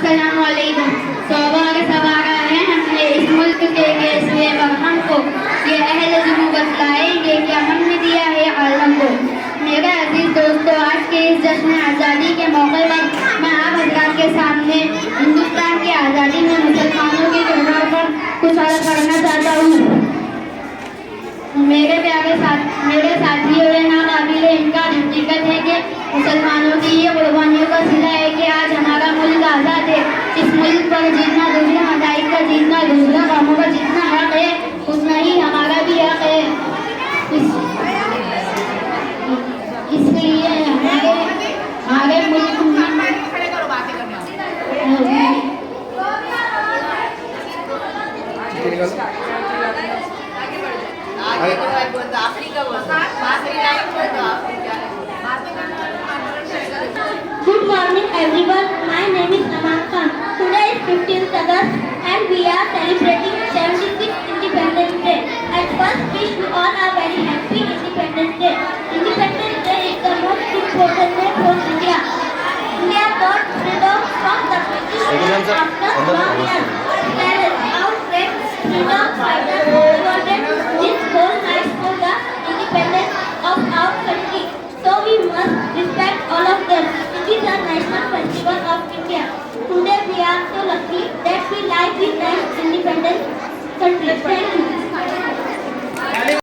अस्सलामुअलैकुम। सौभाग्य सवारा है हमने इस मुल्क के केसवे बरहम को, ये अहल जुनू बतलाएंगे कि अमन ने दिया है आलम को। मेरे अजीज दोस्तों, आज के इस जश्न आज़ादी के मौके पर मैं आप हज़रात के सामने हिंदुस्तान की आज़ादी में मुसलमानों के किरदार पर कुछ अर्ज़ करना चाहता हूँ। मेरे साथियों, ये नाकाबिल इनकार हकीकत है कि मुसलमानों की ये कुर्बानियों का सिला है कि आज हमारा मुल्क आज़ाद है। इस मुल्क पर जितना दूसरे मज़ाहिब का जितना दूसरा कामों का जितना हक है, उतना ही हमारा भी हक है। इसलिए हमारे मुल्क में Good morning everyone, my name is Aman Khan. Today is 15th August and we are celebrating 76th Independence Day. At first, wish you all a very happy Independence Day. Independence Day is the most important day for India. India got freedom from the British after long years. There is our great freedom fighters devoted this whole night for the independence of our country. So we must respect all of them. It is a national festival of India. Today we are so lucky that we live in an independent country. Thank you.